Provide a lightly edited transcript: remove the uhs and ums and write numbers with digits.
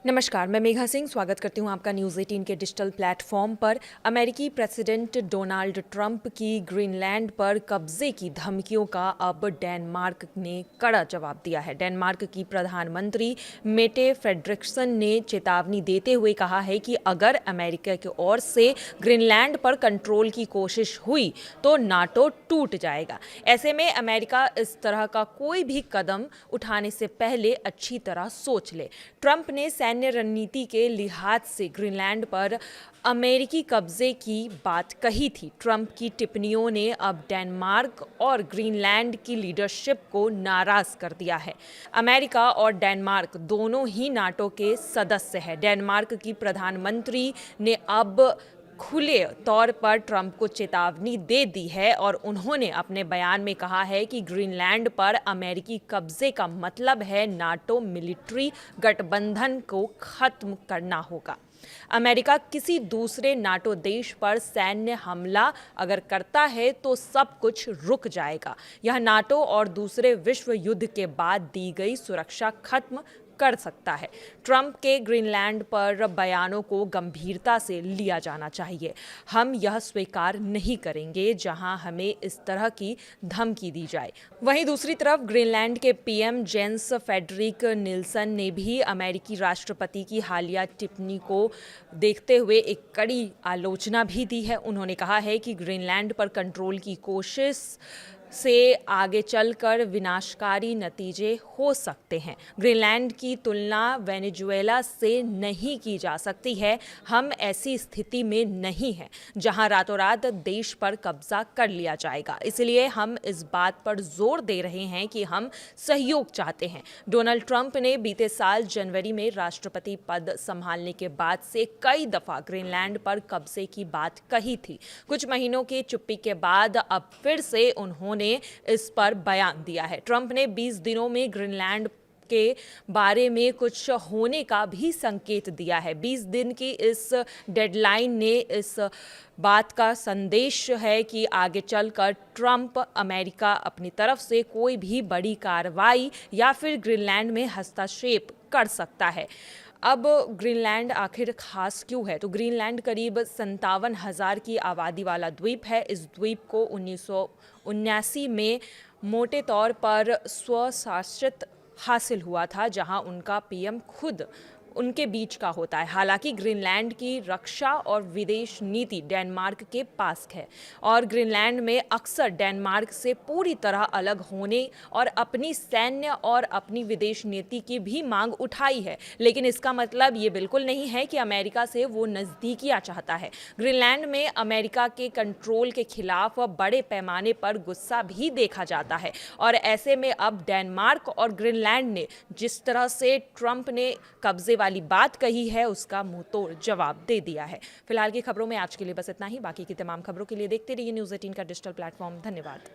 नमस्कार, मैं मेघा सिंह स्वागत करती हूं आपका न्यूज़ 18 के डिजिटल प्लेटफॉर्म पर। अमेरिकी प्रेसिडेंट डोनाल्ड ट्रंप की ग्रीनलैंड पर कब्जे की धमकियों का अब डेनमार्क ने कड़ा जवाब दिया है। डेनमार्क की प्रधानमंत्री मेटे फ्रेडरिक्सन ने चेतावनी देते हुए कहा है कि अगर अमेरिका की ओर से ग्रीनलैंड पर कंट्रोल की कोशिश हुई तो नाटो टूट जाएगा। ऐसे में अमेरिका इस तरह का कोई भी कदम उठाने से पहले अच्छी तरह सोच ले। ट्रंप ने सैन्य रणनीति के लिहाज से ग्रीनलैंड पर अमेरिकी कब्जे की बात कही थी। ट्रंप की टिप्पणियों ने अब डेनमार्क और ग्रीनलैंड की लीडरशिप को नाराज कर दिया है। अमेरिका और डेनमार्क दोनों ही नाटो के सदस्य हैं। डेनमार्क की प्रधानमंत्री ने अब खुले तौर पर ट्रंप को चेतावनी दे दी है और उन्होंने अपने बयान में कहा है कि ग्रीनलैंड पर अमेरिकी कब्जे का मतलब है नाटो मिलिट्री गठबंधन को खत्म करना होगा। अमेरिका किसी दूसरे नाटो देश पर सैन्य हमला अगर करता है तो सब कुछ रुक जाएगा। यह नाटो और दूसरे विश्व युद्ध के बाद दी गई सुरक्षा खत्म कर सकता है। ट्रंप के ग्रीनलैंड पर बयानों को गंभीरता से लिया जाना चाहिए। हम यह स्वीकार नहीं करेंगे जहां हमें इस तरह की धमकी दी जाए। वहीं दूसरी तरफ ग्रीनलैंड के पीएम जेंस फेडरिक निल्सन ने भी अमेरिकी राष्ट्रपति की हालिया टिप्पणी को देखते हुए एक कड़ी आलोचना भी दी है। उन्होंने कहा है कि ग्रीनलैंड पर कंट्रोल की कोशिश से आगे चलकर विनाशकारी नतीजे हो सकते हैं। ग्रीनलैंड की तुलना वेनेजुएला से नहीं की जा सकती है। हम ऐसी स्थिति में नहीं हैं जहां रातों रात देश पर कब्जा कर लिया जाएगा। इसलिए हम इस बात पर जोर दे रहे हैं कि हम सहयोग चाहते हैं। डोनाल्ड ट्रंप ने बीते साल जनवरी में राष्ट्रपति पद संभालने के बाद से कई दफा ग्रीनलैंड पर कब्जे की बात कही थी। कुछ महीनों की चुप्पी के बाद अब फिर से उन्होंने इस पर बयान दिया है। ट्रंप ने 20 दिनों में ग्रीनलैंड के बारे में कुछ होने का भी संकेत दिया है। 20 दिन की इस डेडलाइन ने इस बात का संदेश है कि आगे चलकर ट्रंप अमेरिका अपनी तरफ से कोई भी बड़ी कार्रवाई या फिर ग्रीनलैंड में हस्तक्षेप कर सकता है। अब ग्रीनलैंड आखिर खास क्यों है? तो ग्रीनलैंड करीब 57,000 की आबादी वाला द्वीप है। इस द्वीप को 1979 में मोटे तौर पर स्वशासित हासिल हुआ था, जहां उनका पीएम खुद उनके बीच का होता है। हालांकि ग्रीनलैंड की रक्षा और विदेश नीति डेनमार्क के पास है और ग्रीनलैंड में अक्सर डेनमार्क से पूरी तरह अलग होने और अपनी सैन्य और अपनी विदेश नीति की भी मांग उठाई है। लेकिन इसका मतलब ये बिल्कुल नहीं है कि अमेरिका से वो नज़दीकियां चाहता है। ग्रीनलैंड में अमेरिका के कंट्रोल के खिलाफ बड़े पैमाने पर गुस्सा भी देखा जाता है और ऐसे में अब डेनमार्क और ग्रीनलैंड ने जिस तरह से ट्रंप ने कब्जे वाली बात कही है उसका मुंह तोड़ जवाब दे दिया है। फिलहाल की खबरों में आज के लिए बस इतना ही। बाकी की तमाम खबरों के लिए देखते रहिए न्यूज़ 18 का डिजिटल प्लेटफॉर्म। धन्यवाद।